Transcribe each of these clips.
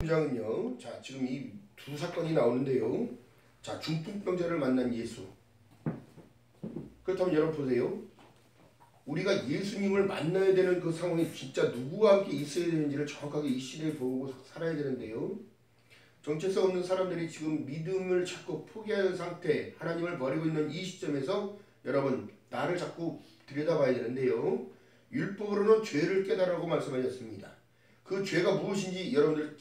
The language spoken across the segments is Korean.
장은요. 자, 지금 이 두 사건이 나오는데요. 자, 중풍병자를 만난 예수. 그렇다면 여러분 보세요. 우리가 예수님을 만나야 되는 그 상황이 진짜 누구와 함께 있어야 되는지를 정확하게 이 시대에 보고 살아야 되는데요. 정체성 없는 사람들이 지금 믿음을 자꾸 포기하는 상태, 하나님을 버리고 있는 이 시점에서 여러분 나를 자꾸 들여다봐야 되는데요. 율법으로는 죄를 깨달으라고 말씀하셨습니다. 그 죄가 무엇인지 여러분들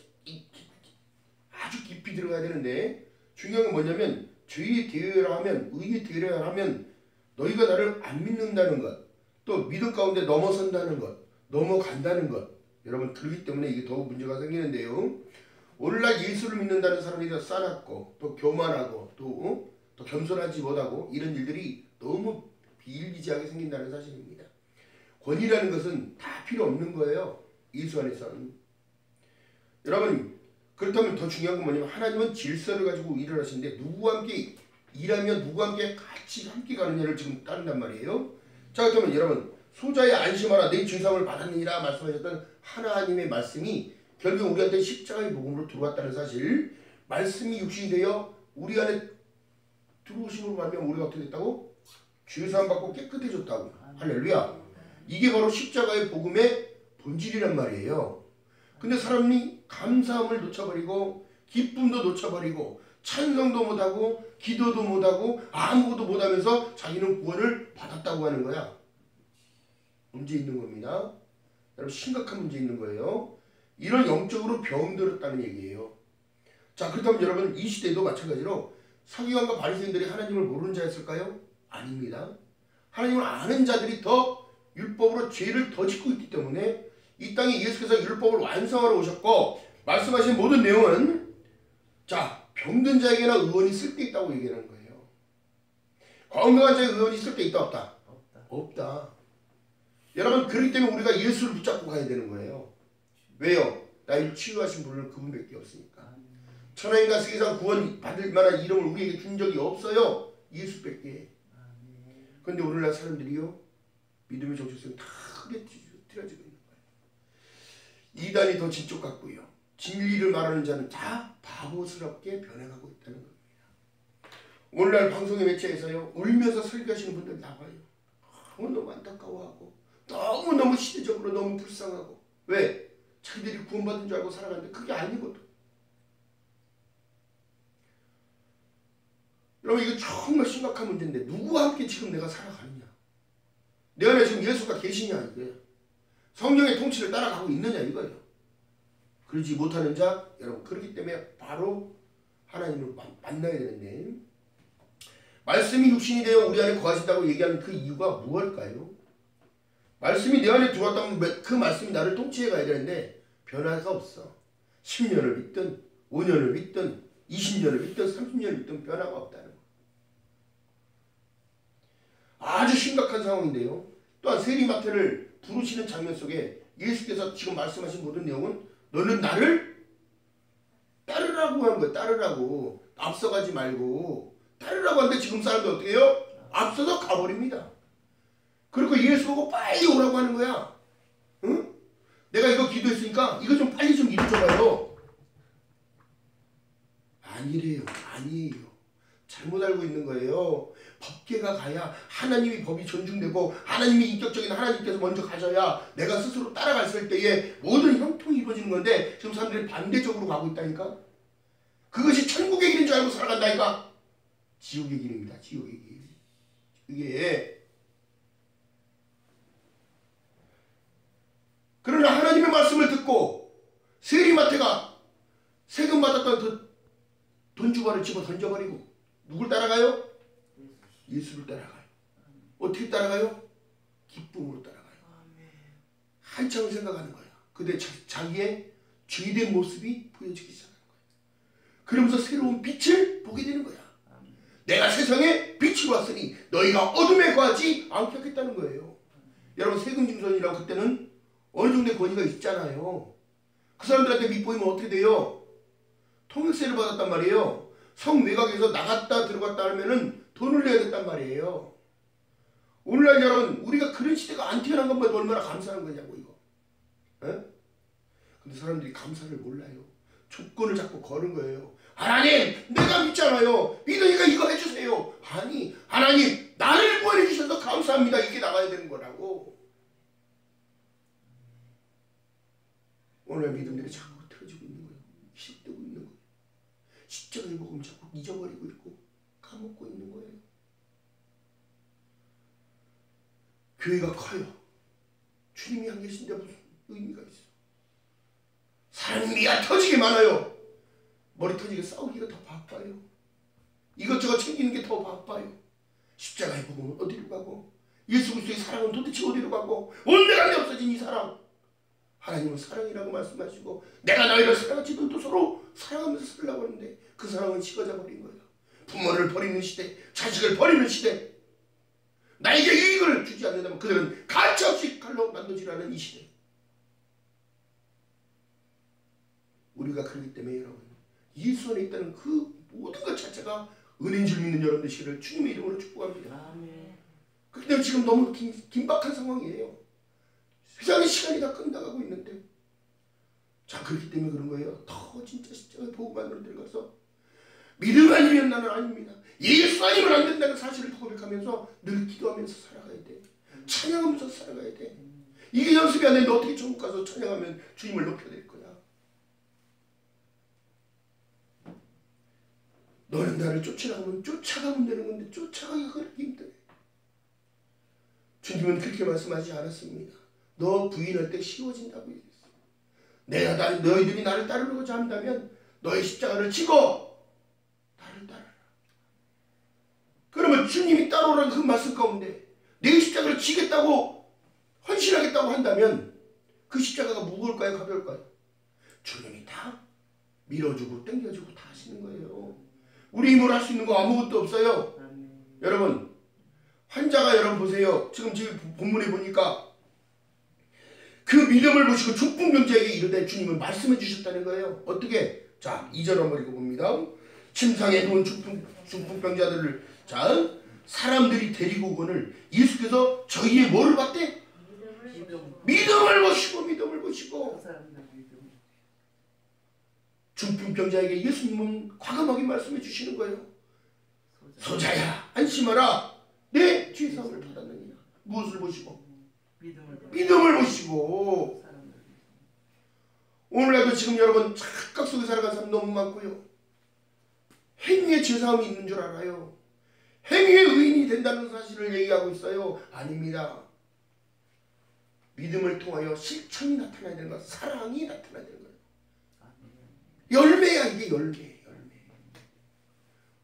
아주 깊이 들어가야 되는데, 중요한 건 뭐냐면 죄에 대여라 하면, 의에 대여라 하면 너희가 나를 안 믿는다는 것, 또 믿음 가운데 넘어선다는 것, 넘어간다는 것. 여러분 그렇기 때문에 이게 더욱 문제가 생기는데요. 오늘날 예수를 믿는다는 사람이 더 싸납고 또 교만하고 또 겸손하지 못하고 이런 일들이 너무 비일비재하게 생긴다는 사실입니다. 권위라는 것은 다 필요 없는 거예요. 예수 안에서는. 여러분 그렇다면 더 중요한 건 뭐냐면 하나님은 질서를 가지고 일을 하시는데 누구와 함께 일하면 누구와 함께 같이 함께 가느냐를 지금 따른단 말이에요. 자, 그렇다면 여러분 소자에 안심하라 내 죄사함을 받았느니라 말씀하셨던 하나님의 말씀이 결국 우리한테 십자가의 복음으로 들어왔다는 사실, 말씀이 육신이 되어 우리 안에 들어오심으로 말미암아 우리가 어떻게 됐다고? 죄사함 받고 깨끗해졌다고. 할렐루야. 이게 바로 십자가의 복음의 본질이란 말이에요. 근데 사람이 감사함을 놓쳐버리고 기쁨도 놓쳐버리고 찬성도 못하고 기도도 못하고 아무것도 못하면서 자기는 구원을 받았다고 하는 거야. 문제 있는 겁니다. 여러분 심각한 문제 있는 거예요. 이런 영적으로 병들었다는 얘기예요. 자, 그렇다면 여러분 이 시대도 마찬가지로 서기관과 바리새인들이 하나님을 모르는 자였을까요? 아닙니다. 하나님을 아는 자들이 더 율법으로 죄를 더 짓고 있기 때문에 이 땅에 예수께서 율법을 완성하러 오셨고 말씀하신 모든 내용은 자, 병든 자에게나 의원이 쓸데있다고 얘기하는 거예요. 건강한 자에 의원이 쓸데있다 없다? 없다. 여러분 그렇기 때문에 우리가 예수를 붙잡고 가야 되는 거예요. 왜요? 나이를 치유하신 분은 그분밖에 없으니까. 천하인과 세상 구원 받을 만한 이름을 우리에게 준 적이 없어요. 예수밖에. 그런데 오늘날 사람들이요 믿음의 정체성이 다 흐트러지고 있는 거예요. 이단이 더 진쪽 같고요. 진리를 말하는 자는 다 바보스럽게 변해가고 있다는 겁니다. 오늘날 방송의 매체에서요 울면서 설교하시는 분들 나와요. 너무 안타까워하고 너무너무 시대적으로 너무 불쌍하고. 왜? 자기들이 구원받은 줄 알고 살아가는데 그게 아니거든. 여러분 이거 정말 심각한 문제인데 누구와 함께 지금 내가 살아가느냐, 내 안에 지금 예수가 계시냐 이거예요. 성령의 통치를 따라가고 있느냐 이거예요. 그러지 못하는 자, 여러분 그렇기 때문에 바로 하나님을 만나야 되는데, 말씀이 육신이 되어 우리 안에 거하신다고 얘기하는 그 이유가 무엇일까요? 말씀이 내 안에 들어왔다면 그 말씀이 나를 통치해 가야 되는데 변화가 없어. 10년을 믿든 5년을 믿든 20년을 믿든 30년을 믿든 변화가 없다는 거. 아주 심각한 상황인데요. 또한 세리마태를 부르시는 장면 속에 예수께서 지금 말씀하신 모든 내용은 너는 나를 따르라고 하는 거예요. 따르라고. 앞서가지 말고 따르라고 하는데 지금 사람들 어떻게 해요? 앞서서 가버립니다. 그리고 예수 보고 빨리 오라고 하는 거야. 응? 내가 이거 기도했으니까 이거 좀 빨리 좀 이루어줘봐요. 아니래요. 아니에요. 잘못 알고 있는 거예요. 법계가 가야 하나님이 법이 존중되고 하나님이 인격적인 하나님께서 먼저 가셔야 내가 스스로 따라갔을 때에 모든 형통이 이루어지는 건데 지금 사람들이 반대적으로 가고 있다니까. 그것이 천국의 길인 줄 알고 살아간다니까. 지옥의 길입니다. 지옥의 길. 이게 그러나 하나님의 말씀을 듣고 세리마태가 세금 받았던 그 돈 주머니를 집어 던져버리고 누굴 따라가요? 예수를 따라가요. 어떻게 따라가요? 기쁨으로 따라가요. 한참을 생각하는 거야. 근데 자기의 죄된 모습이 보여지기 시작하는 거야. 그러면서 새로운 빛을 보게 되는 거야. 내가 세상에 빛이 왔으니 너희가 어둠에 거하지 않게 하겠다는 거예요. 여러분 세금징수원이라고 그때는 어느 정도의 권위가 있잖아요. 그 사람들한테 밑보이면 어떻게 돼요? 통행세를 받았단 말이에요. 성 외곽에서 나갔다 들어갔다 하면은 돈을 내야 됐단 말이에요. 오늘날 여러분 우리가 그런 시대가 안 태어난 것만 얼마나 감사한 거냐고 이거. 에? 근데 사람들이 감사를 몰라요. 조건을 자꾸 거는 거예요. 하나님, 내가 믿잖아요. 믿으니까 이거 해주세요. 아니, 하나님, 나를 구원해 주셔서 감사합니다. 이게 나가야 되는 거라고. 오늘 믿음들이 자꾸 틀어지고 있는 거예요. 실뜨고 있는 거예요. 십자가의 복음 자꾸 잊어버리고 있고 까먹고 있는 거예요. 교회가 커요. 주님이 안 계신데 무슨 의미가 있어? 사람이 미가 터지게 많아요. 머리 터지게 싸우기가 더 바빠요. 이것저것 챙기는 게 더 바빠요. 십자가의 복음은 어디로 가고, 예수 그리스도의 사랑은 도대체 어디로 가고, 온데간데 없어진 이 사랑. 하나님은 사랑이라고 말씀하시고 내가 너희를 사랑하지 너희도 서로 사랑하면서 살라고 하는데 그 사랑은 식어져 버린 거예요. 부모를 버리는 시대, 자식을 버리는 시대, 나에게 이익을 주지 않는다면 그들은 가차없이 칼로 만들지라는 이 시대. 우리가 그렇기 때문에 여러분, 예수 안에 있다는 그 모든 것 자체가 은혜인 줄 믿는 여러분 되시기를 주님의 이름으로 축복합니다. 그렇기 때문에 지금 너무 긴박한 상황이에요. 세상의 시간이 다 끝나가고 있는데, 자, 그렇기 때문에 그런 거예요. 더 진짜 십자가의 복음 안으로 들어가서 믿음 아니면 나는 아닙니다, 예수 아니면 안 된다는 사실을 고백하면서 늘 기도하면서 살아가야 돼. 찬양하면서 살아가야 돼. 이게 연습이 안 되는데 어떻게 천국 가서 찬양하면 주님을 높여드릴 거야. 너는 나를 쫓아가면 되는 건데 쫓아가기가 그렇게 힘들어. 주님은 그렇게 말씀하지 않았습니다. 너 부인할 때 쉬워진다고 얘기했어요. 너희들이 나를 따르고자 한다면 너의 십자가를 지고 나를 따르라. 그러면 주님이 따르라는 그 말씀 가운데 내 십자가를 지겠다고 헌신하겠다고 한다면 그 십자가가 무거울까요? 가벼울까요? 주님이 다 밀어주고 당겨주고 다 하시는 거예요. 우리 힘으로 할 수 있는 거 아무것도 없어요. 여러분, 환자가 여러분 보세요. 지금 본문에 보니까 그 믿음을 보시고 중풍병자에게 이르되 주님은 말씀해 주셨다는 거예요. 어떻게? 자, 2절 한번 읽어봅니다. 침상에 누운 중풍병자들을, 자, 사람들이 데리고 오거늘 예수께서 저희의 뭐를 봤대? 믿음을 보시고 중풍병자에게 예수님은 과감하게 말씀해 주시는 거예요. 소자야, 안심하라. 내 죄 사함을 받았느니라. 무엇을 보시고? 믿음을 보시고. 오늘날도 지금 여러분 착각 속에 살아가는 사람 너무 많고요. 행위에 죄사함이 있는 줄 알아요. 행위의 의인이 된다는 사실을 얘기하고 있어요. 아닙니다. 믿음을 통하여 실천이 나타나야 되는 것, 사랑이 나타나야 되는 거예요. 열매야, 이게 열매.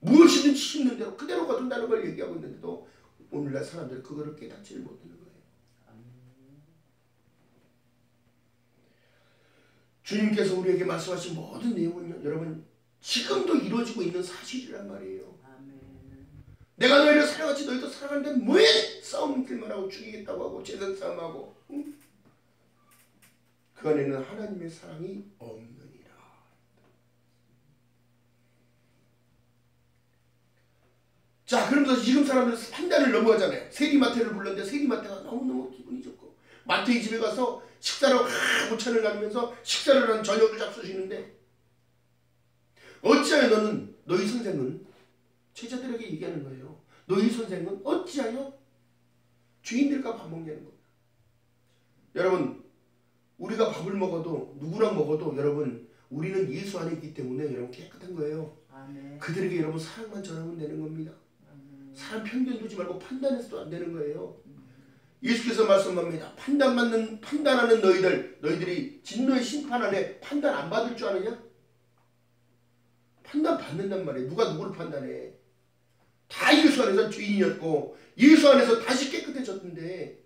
무엇이든지 심는 대로 그대로 거둔다는 걸 얘기하고 있는데도 오늘날 사람들이 그거를 깨닫지를 못하는 거예요. 주님께서 우리에게 말씀하신 모든 내용은 여러분 지금도 이루어지고 있는 사실이란 말이에요. 내가 너희를 사랑하지 너희도 사랑하는데 왜 싸움길만 하고 죽이겠다고 하고 재산 싸움하고, 응? 그 안에는 하나님의 사랑이 없느니라. 자, 그러면서 지금 사람들은 판단을 넘어가잖아요. 세리마태를 불렀는데 세리마태가 너무너무 기분이 좋고 마태의 집에 가서 식사를 모찬을 나누면서 식사를 한 저녁을 잡수시는데, 어찌하여 너희 선생은 제자들에게 얘기하는 거예요. 너희 선생은 어찌하여 죄인들과 밥 먹냐는 겁니다. 여러분, 우리가 밥을 먹어도 누구랑 먹어도 여러분 우리는 예수 안에 있기 때문에 여러분 깨끗한 거예요. 아멘. 그들에게 여러분 사랑만 전하면 되는 겁니다. 아멘. 사람 편견 두지 말고 판단해서도 안 되는 거예요. 예수께서 말씀합니다. 판단하는 너희들이 진노의 심판 안에 판단 안 받을 줄 아느냐? 판단 받는단 말이에요. 누가 누구를 판단해? 다 예수 안에서 죄인이었고 예수 안에서 다시 깨끗해졌는데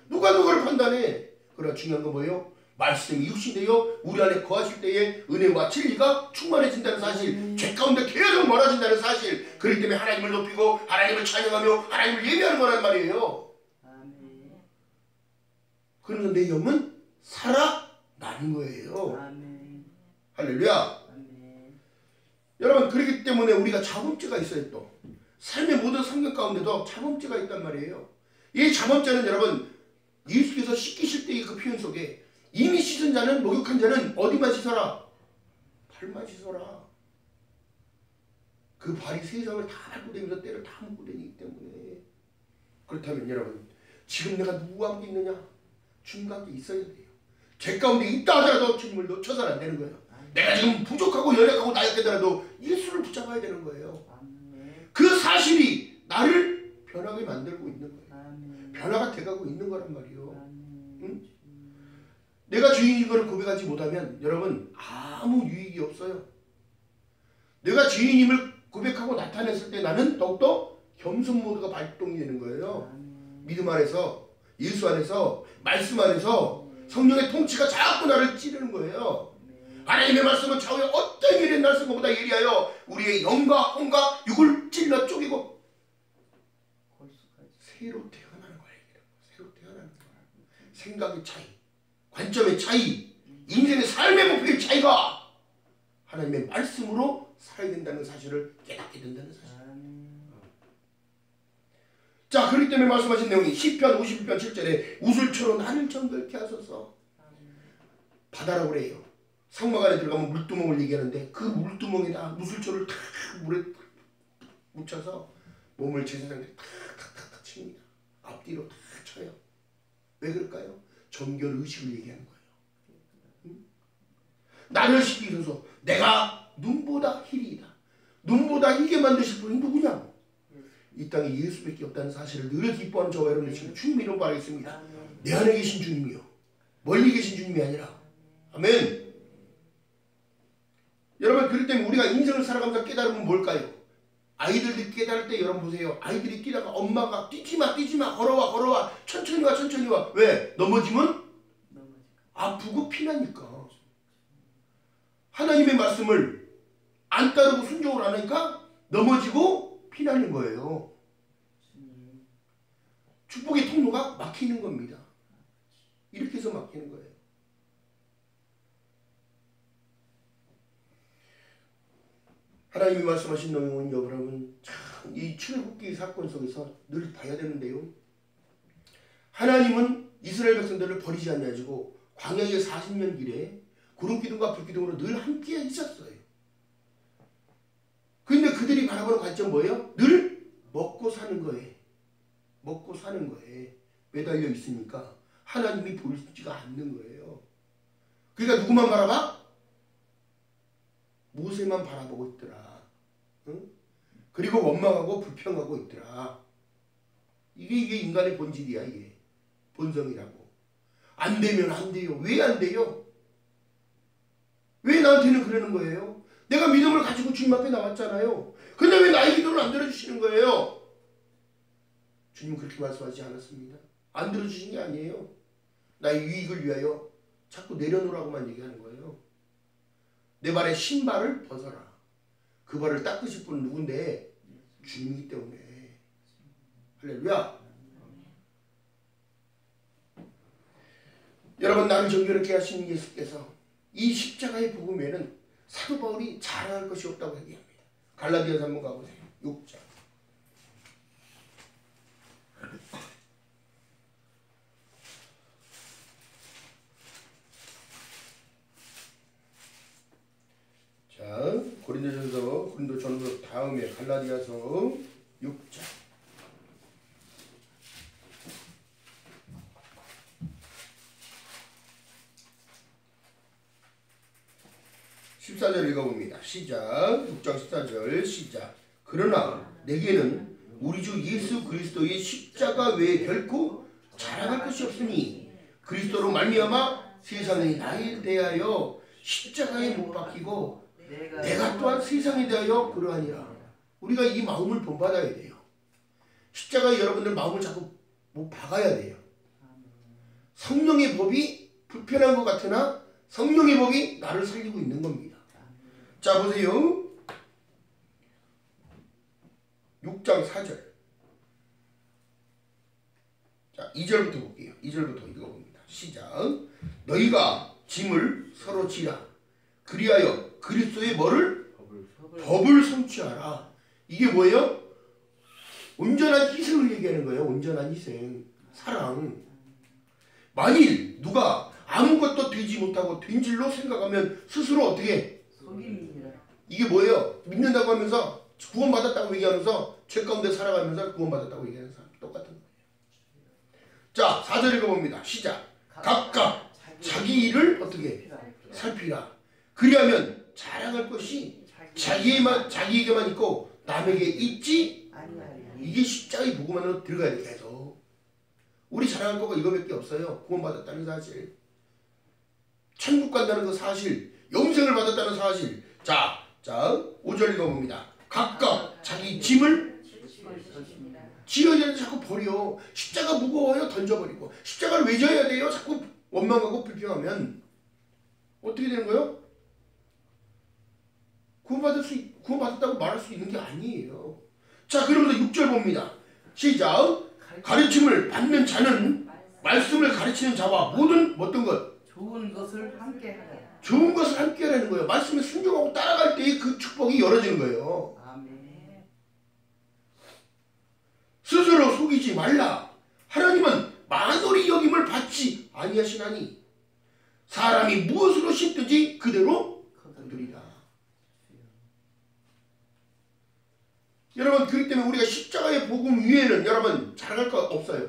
누가 누구를 판단해? 그러나 중요한 건 뭐예요? 말씀이 육신되어 우리 안에 거하실 때에 은혜와 진리가 충만해진다는 사실, 죄 가운데 계속 멀어진다는 사실. 그렇기 때문에 하나님을 높이고 하나님을 찬양하며 하나님을 예배하는 거란 말이에요. 그러면서 내 영은 살아나는 거예요. 아멘. 할렐루야. 아멘. 여러분, 그렇기 때문에 우리가 자범죄가 있어요. 또 삶의 모든 성격 가운데도 자범죄가 있단 말이에요. 이 자범죄는 여러분 예수께서 씻기실 때의 그 표현 속에 이미 씻은 자는, 목욕한 자는 어디만 씻어라? 발만 씻어라. 그 발이 세상을 다 밟고 다니면서 때를 다 먹고 다니기 때문에. 그렇다면 여러분, 지금 내가 누구와 함께 있느냐? 주님과 함께 있어야 돼요. 죄 가운데 있다 하더라도 주님을 놓쳐서는 안 되는 거예요. 내가 지금 부족하고 연약하고 나약하더라도 예수를 붙잡아야 되는 거예요. 그 사실이 나를 변하게 만들고 있는 거예요. 변화가 돼가고 있는 거란 말이에요. 응? 내가 주인인 것을 고백하지 못하면 여러분 아무 유익이 없어요. 내가 주인임을 고백하고 나타냈을 때 나는 더욱더 겸손 모드가 발동이 되는 거예요. 믿음 안에서, 예수 안에서, 말씀 안에서 성령의 통치가 자꾸 나를 찌르는 거예요. 하나님의 말씀은 좌우에 어떤 일이 날 것보다 예리하여 우리의 영과 혼과 육을 찔러 쪼개고 새로 태어나는 거예요. 새로 태어나는 거예요. 생각의 차이, 관점의 차이, 인생의 삶의 목표의 차이가 하나님의 말씀으로 살아야 된다는 사실을 깨닫게 된다는 사실. 자, 그렇기 때문에 말씀하신 내용이 시편 51편 7절에 우슬초로 나를 정결케 하소서. 바다라고 그래요. 상막 안에 들어가면 물두멍을 얘기하는데 그 물두멍에다 무술초를 탁 물에 묻혀서 몸을 제사장들이 탁탁탁탁 칩니다. 앞뒤로 탁 쳐요. 왜 그럴까요? 정결 의식을 얘기하는 거예요. 응? 나를 시키소서. 내가 눈보다 희리이다. 눈보다 희게 만드실 분이 누구냐? 이 땅에 예수밖에 없다는 사실을 늘 기뻐하는 저와 여러분들 지금 주님 이름 바라겠습니다. 내 안에 계신 주님이요. 멀리 계신 주님이 아니라. 아멘. 여러분, 그렇기 때문에 우리가 인생을 살아가면서 깨달으면 뭘까요? 아이들이 깨달을 때 여러분 보세요. 아이들이 뛰다가 엄마가 뛰지마 걸어와 천천히 와. 왜? 넘어지면 아프고 피나니까. 하나님의 말씀을 안 따르고 순종을 안 하니까 넘어지고 피나는 거예요. 축복의 통로가 막히는 겁니다. 이렇게 해서 막히는 거예요. 하나님이 말씀하신 내용은 여러분 참 이 출애굽기 사건 속에서 늘 봐야 되는데요. 하나님은 이스라엘 백성들을 버리지 않냐지고 광야의 40년 길에 구름기둥과 불기둥으로 늘 함께 있었어요. 그런데 그들이 바라보는 관점 뭐예요? 늘 먹고 사는 거에 매달려 있으니까 하나님이 보이지가 않는 거예요. 그러니까 누구만 바라봐? 모세만 바라보고 있더라. 응? 그리고 원망하고 불평하고 있더라. 이게 인간의 본질이야. 이게 본성이라고. 안 되면 안 돼요. 왜 안 돼요? 왜 나한테는 그러는 거예요? 내가 믿음을 가지고 주님 앞에 나왔잖아요. 근데 왜 나의 기도를 안 들어주시는 거예요? 주님 그렇게 말씀하지 않았습니다. 안 들어주신 게 아니에요. 나의 유익을 위하여 자꾸 내려놓으라고만 얘기하는 거예요. 내 발에 신발을 벗어라. 그 발을 닦으실 분은 누군데? 주님이기 때문에. 할렐루야. 여러분, 나를 정결하게 하신 예수께서 이 십자가의 복음 외에는 사도 바울이 자랑할 것이 없다고 얘기합니다. 갈라디아서 한번 가보세요. 6장. 자, 고린도전서 다음에 갈라디아서 6장. 14절 읽어봅니다. 시작. 6장 14절 시작. 그러나 내게는 우리 주 예수 그리스도의 십자가 외에 결코 자랑할 것이 없으니 그리스도로 말미암아 세상이 나에 대하여 십자가에 못 박히고 내가 또한 세상에 대하여 그러하니라. 우리가 이 마음을 본받아야 돼요. 십자가에 여러분들 마음을 자꾸 못 박아야 돼요. 성령의 법이 불편한 것 같으나 성령의 법이 나를 살리고 있는 겁니다. 자, 보세요. 6장 4절. 자, 2절부터 볼게요. 2절부터 읽어봅니다. 시작. 너희가 짐을 서로 지라. 그리하여 그리스도의 뭐를? 법을 성취하라. 이게 뭐예요? 온전한 희생을 얘기하는 거예요. 온전한 희생. 사랑. 만일 누가 아무것도 되지 못하고 된 줄로 생각하면 스스로 어떻게? 속임이라. 이게 뭐예요? 믿는다고 하면서 구원받았다고 얘기하면서 죄 가운데 살아가면서 구원받았다고 얘기하는 사람 똑같은 거예요. 자, 4절 읽어봅니다. 시작. 각각 자기 일을 어떻게 살피라. 그리하면 자랑할 것이 자기에게만 있고 남에게 있지. 이게 십자가의 복음 안으로 들어가야 돼. 계속 우리 자랑할 거가 이거밖에 없어요. 구원받았다는 사실, 천국 간다는 그 사실, 영생을 받았다는 사실. 자 5절 읽어봅니다. 각각 자기 짐을 지어야 되는데 자꾸 버려. 십자가 무거워요. 던져버리고. 십자가를 왜 져야 돼요? 자꾸 원망하고 불평하면 어떻게 되는 거예요? 구원받았다고 말할 수 있는 게 아니에요. 자, 그러면서 6절 봅니다. 시작. 가르침을 받는 자는 말씀을 가르치는 자와 모든 어떤 것? 좋은 것을 함께 하라. 좋은 것을 함께 하라는 거예요. 말씀에 순종하고 따라갈 때의 그 축복이 열어지는 거예요. 아멘. 스스로 속이지 말라. 하나님은 만월의 여김을 받지 아니하시나니 사람이 무엇으로 심든지 그대로 거두리라. 여러분, 그렇기 때문에 우리가 십자가의 복음 위에는 여러분 자랑할 거 없어요.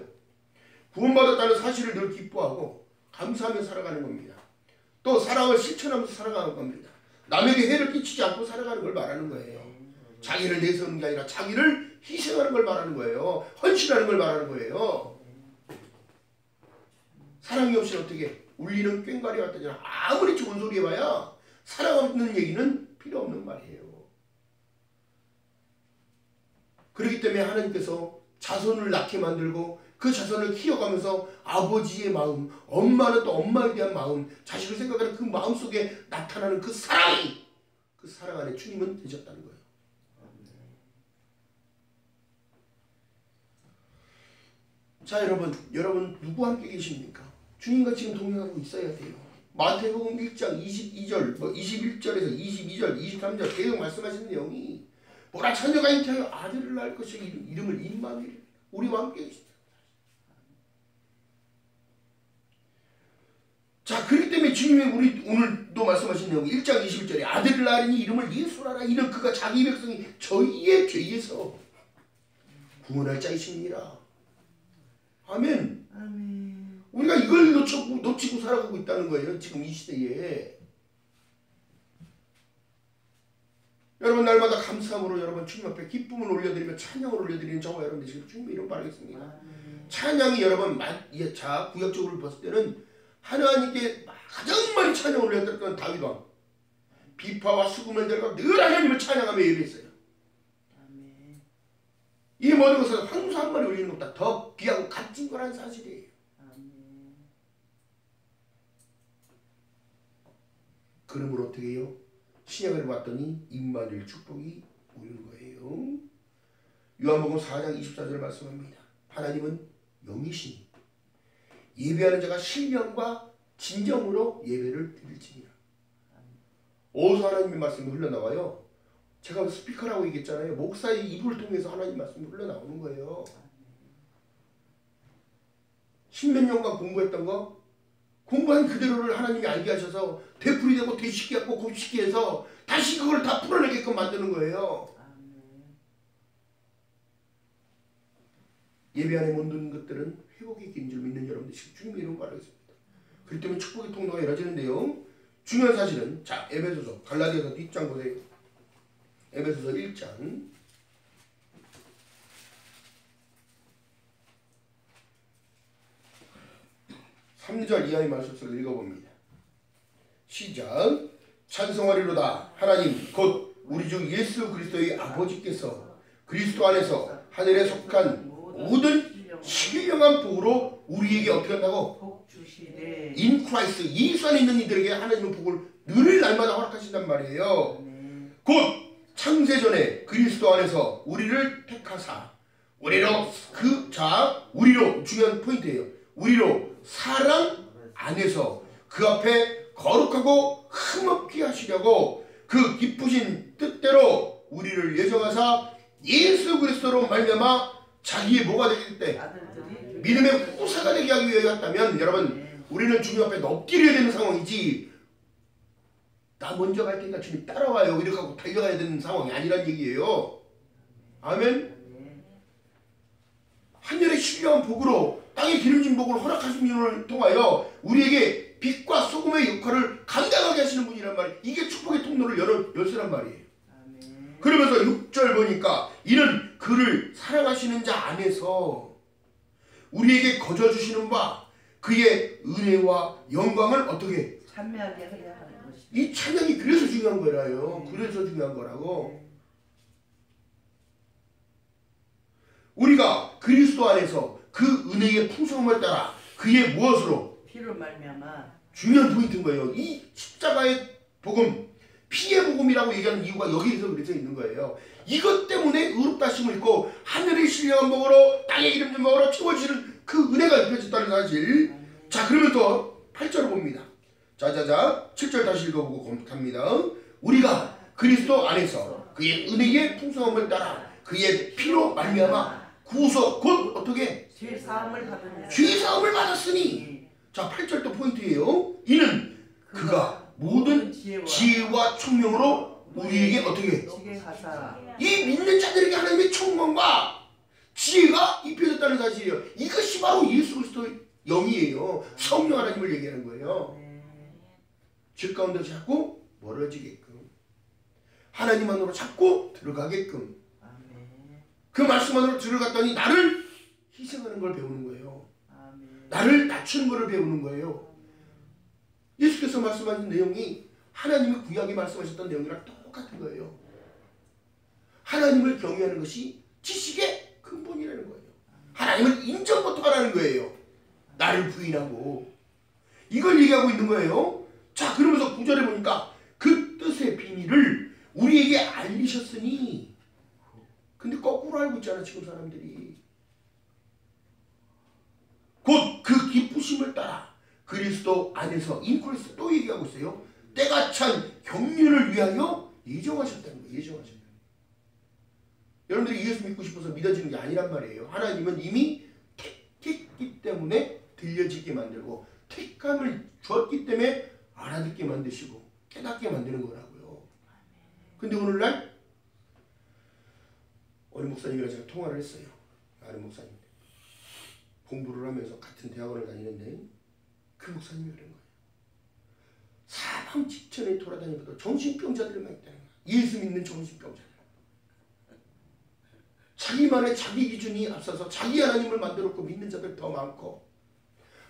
구원받았다는 사실을 늘 기뻐하고 감사하며 살아가는 겁니다. 또 사랑을 실천하면서 살아가는 겁니다. 남에게 해를 끼치지 않고 살아가는 걸 말하는 거예요. 자기를 내세우는 게 아니라 자기를 희생하는 걸 말하는 거예요. 헌신하는 걸 말하는 거예요. 사랑이 없이는 어떻게 울리는 꽹과리 같다잖아. 아무리 좋은 소리 해봐야 사랑 없는 얘기는 필요 없는 말이에요. 그렇기 때문에 하나님께서 자손을 낳게 만들고 그 자손을 키워가면서 아버지의 마음, 엄마는 또 엄마에 대한 마음, 자식을 생각하는 그 마음 속에 나타나는 그 사랑이, 그 사랑 안에 주님은 되셨다는 거예요. 자, 여러분 누구와 함께 계십니까? 주님과 지금 동행하고 있어야 돼요. 마태복음 1장 22절, 21절에서 22절, 23절 계속 말씀하시는 내용이 보라 처녀가 잉태하여 아들을 낳을 것이요 이름을 임마누엘, 우리와 함께 계십니다. 자, 그렇기 때문에 주님이 우리 오늘도 말씀하신 내용 1장 21절에 아들을 낳으니 이름을 예수라라. 이는 그가 자기 백성이 저희의 죄에서 구원할 자이십니다. 아멘. 아멘. 우리가 이걸 놓치고 살아가고 있다는 거예요. 지금 이 시대에. 여러분, 날마다 감사함으로 여러분 주님 앞에 기쁨을 올려드리며 찬양을 올려드리는 저와 여러분 되시길 주님의 이름 바라겠습니다. 찬양이 여러분 자 구약적으로 봤을 때는 하나님께 가장 많이 찬양을 올렸던 다윗 왕. 비파와 수금을 들고 늘 하나님을 찬양하며 예배했어요. 이 모든 것은 황소 한 마리 올리는 것보다 더 귀하고 값진 거라는 사실이에요. 그러므로 어떻게 해요? 신약을 봤더니 임마누엘 축복이 오는 거예요. 요한복음 4장 24절 말씀합니다. 하나님은 영이시니 예배하는 자가 신령과 진정으로 예배를 드릴지니라. 어디서 하나님의 말씀이 흘러나와요? 제가 스피커라고 얘기했잖아요. 목사의 입을 통해서 하나님 말씀이 흘러나오는 거예요. 10몇 년간 공부했던 거 공부한 그대로를 하나님이 알게 하셔서 되풀이되고 되씹게 하고 곱씹게 해서 다시 그걸 다 풀어내게끔 만드는 거예요. 예배 안에 못 드는 것들은 회복이 있는 줄 믿는 여러분들 주님의 이름 바라겠습니다. 그렇기 때문에 축복의 통로가 열어지는데요. 중요한 사실은 자 에베소서 갈라디아서 뒷장 보세요. 에베소서 1장 3절 이하의 말씀을 읽어봅니다. 시작. 찬송하리로다 하나님 곧 우리 주 예수 그리스도의 아버지께서 그리스도 안에서 하늘에 속한 모든 신령한 복으로 우리에게 어떻게 한다고? 복 주시되 인 크라이스트 예수 안에 있는 이들에게 하나님의 복을 늘 날마다 허락하신단 말이에요. 곧 창세전에 그리스도 안에서 우리를 택하사 우리로 우리로 중요한 포인트예요. 우리로 사랑 안에서 그 앞에 거룩하고 흠없게 하시려고 그 기쁘신 뜻대로 우리를 예정하사 예수 그리스도로 말미암아 자기의 뭐가 되기 때 믿음의 후사가 되게 하기 위하였다면 여러분 우리는 주님 앞에 엎드려야 되는 상황이지 나 먼저 갈 테니까 주님 따라와요. 이렇게 하고 달려가야 되는 상황이 아니란 얘기예요. 아멘. 하늘의 신령한 복으로 땅의 기름진 복을 허락하신 분을 통하여 우리에게 빛과 소금의 역할을 감당하게 하시는 분이란 말이에요. 이게 축복의 통로를 여는 열쇠란 말이에요. 그러면서 6절 보니까 이는 그를 사랑하시는 자 안에서 우리에게 거저주시는 바 그의 은혜와 영광을 어떻게 찬미하게 하려 하는 것이. 이 찬양이 그래서 중요한 거라요. 그래서 중요한 거라고. 우리가 그리스도 안에서 그 은혜의 풍성함을 따라 그의 무엇으로 피로 말미암아. 중요한 포인트인 거예요. 이 십자가의 복음, 피의 복음이라고 얘기하는 이유가 여기에서 그래서 있는 거예요. 이것 때문에 의롭다심을 입고 하늘의 신령한 복으로 땅의 기름진 복으로 채워지는 그 은혜가 입혀졌다는 사실. 자, 그러면 또 8절을 봅니다. 자자자 7절 다시 읽어보고 갑니다. 우리가 그리스도 안에서 그의 은혜의 풍성함을 따라 그의 피로 말미암아 구속 곧 어떻게 죄 사함을 받은 죄 사함을 받았으니. 자, 8절 또 포인트예요. 이는 그가 모든 지혜와 총명으로 우리에게 어떻게 지게 가사. 이 믿는 자들에게 하나님의 총명과 지혜가 입혀졌다는 사실이에요. 이것이 바로 예수 그리스도의 영이에요. 성령 하나님을 얘기하는 거예요. 죄 가운데 자꾸 멀어지게끔 하나님 안으로 자꾸 들어가게끔 그 말씀 안으로 들어갔더니 나를 희생하는 걸 배우는 거예요. 나를 낮추는 것을 배우는 거예요. 예수께서 말씀하신 내용이 하나님이 구약에 말씀하셨던 내용이랑 똑같은 거예요. 하나님을 경외하는 것이 지식의 근본이라는 거예요. 하나님을 인정부터 하라는 거예요. 나를 부인하고 이걸 얘기하고 있는 거예요. 자, 그러면서 9절에 보니까 그 뜻의 비밀을 우리에게 알리셨으니. 근데 거꾸로 알고 있잖아 지금 사람들이. 곧 그 기쁘심을 따라 그리스도 안에서 인크리스 또 얘기하고 있어요. 때가 찬 경륜을 위하여 예정하셨다는 거예요. 예정하셨다는 거예요. 여러분들이 예수 믿고 싶어서 믿어지는 게 아니란 말이에요. 하나님은 이미 택했기 때문에 들려지게 만들고 택함을 주었기 때문에 알아듣게 만드시고 깨닫게 만드는 거라고요. 근데 오늘날 어느 목사님이랑 제가 통화를 했어요. 아는 목사님. 공부를 하면서 같은 대학원을 다니는데 그 목사님이 그런 거예요. 사방 직전에 돌아다니면서 정신병자들만 있다는 거예요. 예수 믿는 정신병자들. 자기만의 자기 기준이 앞서서 자기 하나님을 만들었고 믿는 자들 더 많고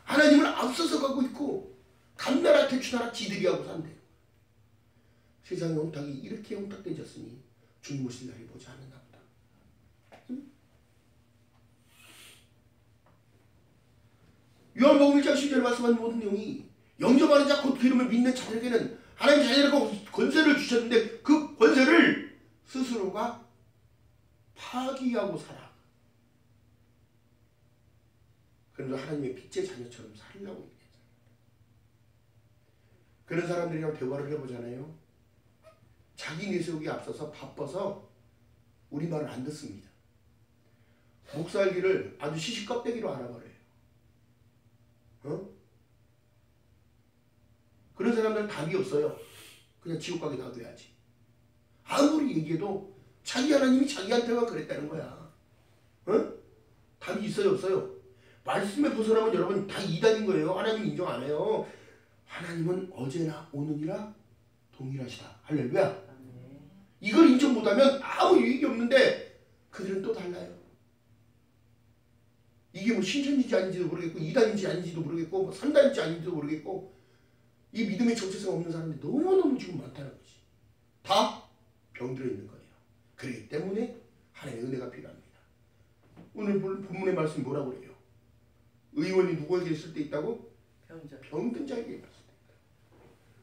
하나님을 앞서서 가고 있고 감나라 대추나라 지들이 하고 산대요. 세상의 혼탁이 이렇게 혼탁되졌으니 주님 오실 날이 보지 않았나 보다. 요한복음 1장 10절에 말씀한 모든 내용이 영접하는 자 곧 기름을 믿는 자들에게는 하나님 자녀라고 권세를 주셨는데 그 권세를 스스로가 파기하고 살아. 그래서 하나님의 빛의 자녀처럼 살려고 얘기하잖아요. 그런 사람들이랑 대화를 해보잖아요. 자기 내세우기 앞서서 바빠서 우리 말을 안 듣습니다. 목살기를 아주 시시껍데기로 알아버려요. 그런 사람들은 답이 없어요. 그냥 지옥 가게 놔둬야지. 아무리 얘기해도 자기 하나님이 자기한테만 그랬다는 거야. 답이 있어요 없어요? 말씀에 벗어나면 여러분 다 이단인 거예요. 하나님 인정 안 해요. 하나님은 어제나 오늘이라 동일하시다. 할렐루야. 이걸 인정 못하면 아무 유익이 없는데 그들은 또 달라요. 이게 뭐 신천인지 아닌지도 모르겠고 이단인지 아닌지도 모르겠고 뭐 3단인지 아닌지도 모르겠고 이 믿음의 정체성 없는 사람들이 너무너무 지금 많다는 거지. 다 병들어 있는 거예요. 그렇기 때문에 하나님의 은혜가 필요합니다. 오늘 본문의 말씀 뭐라고 그래요? 의원이 누구에게 있을 때 있다고? 병든 자에게 있을 때 있다.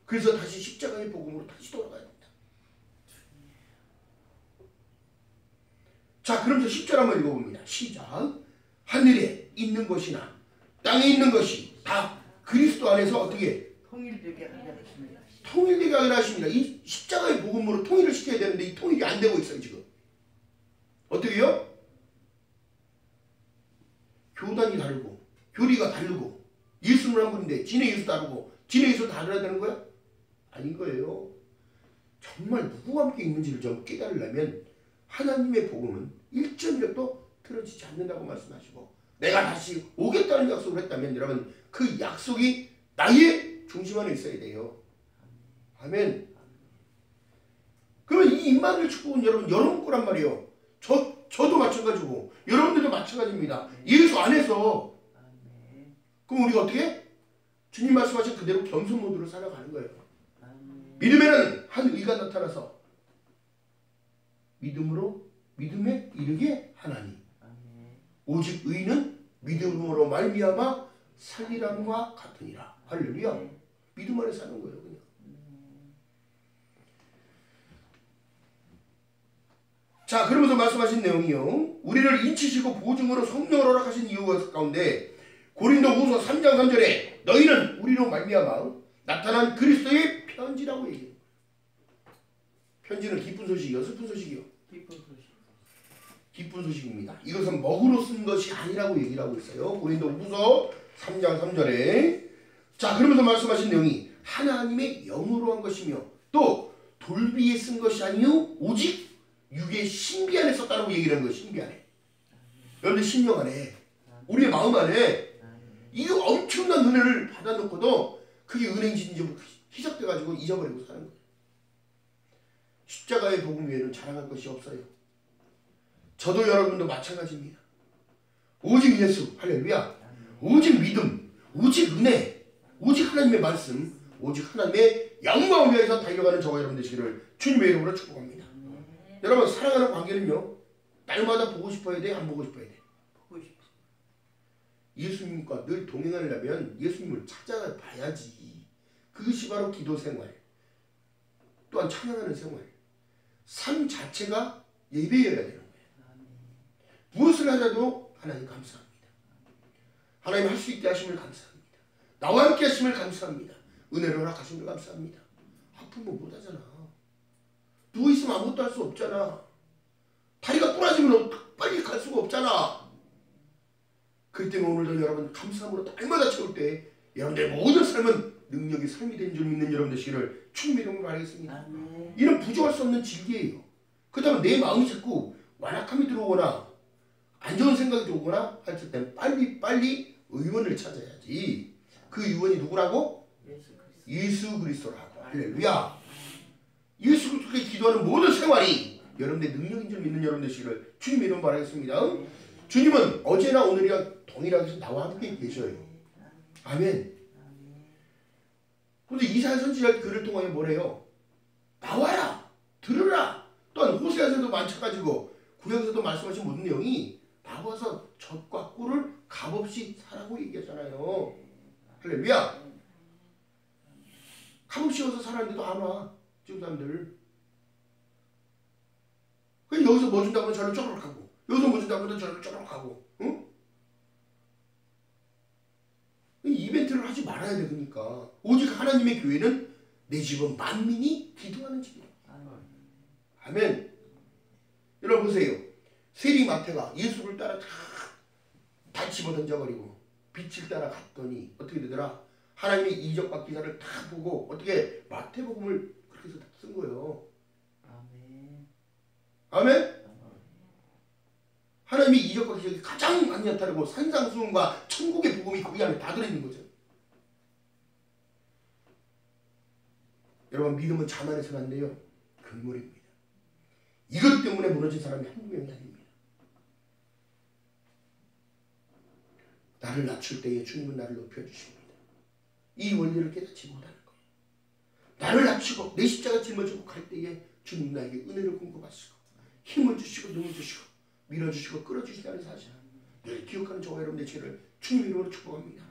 그래서 다시 십자가의 복음으로 다시 돌아가야 됩니다. 자, 그러면서 10절 한번 읽어봅니다. 시작. 하늘에 있는 것이나 땅에 있는 것이 다 그리스도 안에서 어떻게 통일되게 하려 하십니다. 통일되게 하려 하십니다. 이 십자가의 복음으로 통일을 시켜야 되는데 이 통일이 안 되고 있어요 지금. 어떻게요? 교단이 다르고 교리가 다르고 예수는 한 분인데 진의 예수 다르고 진의 예수 다르야 되는 거야? 아닌 거예요. 정말 누구와 함께 있는지를 좀 깨달으려면 하나님의 복음은 1.1도 틀어지지 않는다고 말씀하시고 내가 다시 오겠다는 약속을 했다면 여러분 그 약속이 나의 중심 안에 있어야 돼요. 아멘. 그러면 이 임마누엘 축복은 여러분 거란 말이에요. 저도 마찬가지고 여러분들도 마찬가지입니다. 예수 안에서. 그럼 우리가 어떻게? 주님 말씀하신 그대로 겸손 모드로 살아가는 거예요. 믿음에는 한 의가 나타나서 믿음에 이르게 하나니 오직 의는 믿음으로 말미암아 살리람과 같으니라. 할렐루야. 믿음 안에 사는 거예요. 그냥. 자, 그러면서 말씀하신 내용이요. 우리를 인치시고 보증으로 성령을 허락하신 이유가 가운데 고린도후서 3장 3절에 너희는 우리로 말미암아 나타난 그리스도의 편지라고 얘기해요. 편지는 기쁜 소식이요, 슬픈 소식이요? 기쁜 소식입니다. 이것은 먹으로 쓴 것이 아니라고 얘기를 하고 있어요. 고린도후서 3장 3절에. 자, 그러면서 말씀하신 내용이 하나님의 영으로 한 것이며 또 돌비에 쓴 것이 아니요 오직 육의 신비 안에 썼다고 얘기를 하는 거예요. 신비 안에. 여러분들 심령 안에, 우리의 마음 안에 이 엄청난 은혜를 받아놓고도 그게 은행진이 희석돼가지고 잊어버리고 사는 거예요. 십자가의 복음 외에는 자랑할 것이 없어요. 저도 여러분도 마찬가지입니다. 오직 예수, 할렐루야. 오직 믿음, 오직 은혜, 오직 하나님의 말씀, 오직 하나님의 영광을 위해서 달려가는 저와 여러분 되시기를 주님의 이름으로 축복합니다. 여러분 사랑하는 관계는요. 날마다 보고 싶어야 돼? 안 보고 싶어야 돼? 보고 싶어. 예수님과 늘 동행하려면 예수님을 찾아봐야지. 그것이 바로 기도 생활. 또한 찬양하는 생활. 삶 자체가 예배여야 되는 거예요. 무엇을 하자도 하나님 감사합니다. 하나님 할 수 있게 하심을 감사합니다. 나와 함께 하심을 감사합니다. 은혜를 허락하심을 감사합니다. 아프면 못하잖아. 누워있으면 아무것도 할 수 없잖아. 다리가 부러지면 빨리 갈 수가 없잖아. 그렇기 때문에 오늘도 여러분 감사함으로 날마다 채울 때 여러분들의 모든 삶은 능력이 삶이 된 줄 믿는 여러분 되시기를 주님의 이름으로 바라겠습니다. 이런 부족할 수 없는 진리예요. 그렇다면 내 마음이 자꾸 완악함이 들어오거나 안 좋은 생각이 들어오거나 할 때 빨리 의원을 찾아야지. 그 의원이 누구라고? 예수 그리스도라고. 할렐루야. 예수 그리스도께 기도하는 모든 생활이 여러분의 능력인 줄 믿는 여러분 되시기를 주님의 이름 바라겠습니다. 주님은 어제나 오늘이랑 동일하게 나와 함께 계셔요. 아멘. 그런데 이사야 선지자 글을 통하여 뭐래요? 나와라, 들으라. 또한 호세아서도 마찬가지고 구약에서도 말씀하신 모든 내용이 나와서 젖과 꿀을 값없이 사라고 얘기하잖아요. 할렐루야. 값없이 와서 살았는데도 안 와. 지금 사람들. 그냥 여기서 뭐 준다고 하면 저를 쪼르륵 하고 여기서 뭐 준다고 하면 저를 쪼르륵 하고. 응? 이벤트를 하지 말아야 돼. 그러니까 오직 하나님의 교회는 내 집은 만민이 기도하는 집이야. 아멘. 여러분 보세요. 세리 마태가 예수를 따라 다 집어던져버리고 빛을 따라 갔더니 어떻게 되더라? 하나님의 이적과 기사를 다 보고 어떻게 마태복음을 그렇게 해서 다 쓴 거예요. 아멘. 아멘. 하나님의 이적과 기적이 가장 많이 나타나고 산상수훈과 천국의 복음이 거기 안에 다 들어있는 거죠. 여러분 믿음은 자만해서는 안 돼요. 근물입니다. 이것 때문에 무너진 사람이 한두 명이 아닙니다. 나를 낮출 때에 주님은 나를 높여주십니다. 이 원리를 깨닫지 못하는 거예요. 나를 낮추고 내 십자가 짊어지고 갈 때에 주님 나에게 은혜를 공급하시고 힘을 주시고 능을 주시고 밀어주시고 끌어주시다는 사실 늘 기억하는 저와 여러분의 죄를 주님 이름으로 축복합니다.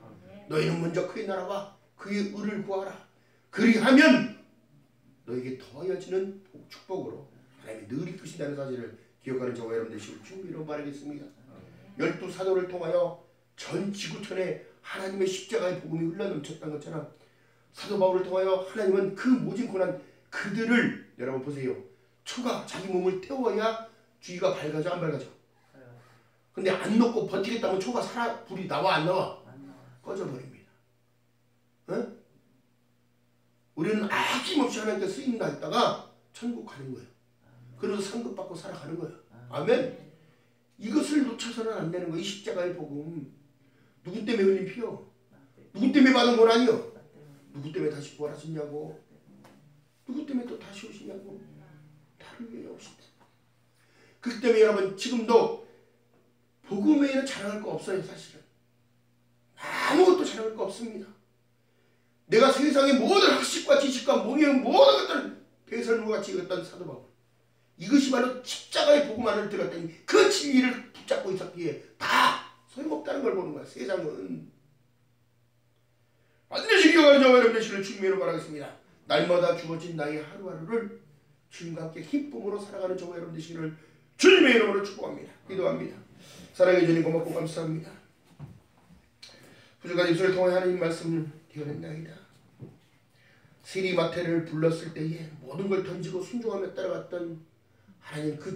너희는 먼저 그의 나라와 그의 의를 구하라. 그리하면 너에게 더하여지는 축복으로 하나님이 늘 이끄신다는 사실을 기억하는 저와 여러분 되시길 주님 이름으로 말하겠습니다. 12사도를 통하여 전 지구촌에 하나님의 십자가의 복음이 흘러넘쳤던 것처럼 사도 바울을 통하여 하나님은 그 모진 고난 그들을 여러분 보세요. 초가 자기 몸을 태워야 주의가 밝아져 안 밝아져? 근데 안 놓고 버티겠다면 초가 불이 나와 안 나와? 꺼져버립니다. 어? 우리는 아낌없이 하나님께 쓰임을 했다가 천국 가는 거예요. 그래서 상급 받고 살아가는 거예요. 아멘. 이것을 놓쳐서는 안 되는 거예요. 이 십자가의 복음. 누구 때문에 흘린 피요? 누구 때문에 받은 건 아니요? 누구 때문에 다시 부활하셨냐고? 누구 때문에 또 다시 오시냐고? 나를 위해 오신다. 그렇기 때문에 여러분 지금도 복음 외에는 자랑할 거 없어요. 사실은 아무것도 자랑할 거 없습니다. 내가 세상의 모든 학식과 지식과 모든 것들을 배설물과 같이 읽었던 사도 바울, 이것이 바로 십자가의 복음 안을 들었더니 그 진리를 붙잡고 있었기에 다 소용없다는 걸 보는 거야. 세상은 반드시 기억하는 저와 여러분 되시기를 주님으로 바라겠습니다. 날마다 주어진 나의 하루하루를 주님과 함께 기쁨으로 살아가는 저와 여러분 되시기를 주님의 이름으로 축복합니다. 기도합니다. 사랑해 주님 고맙고 감사합니다. 부족한 입술을 통해 하나님 말씀을 되어낸나이다. 세리마태를 불렀을 때에 모든 걸 던지고 순종하며 따라갔던 하나님 그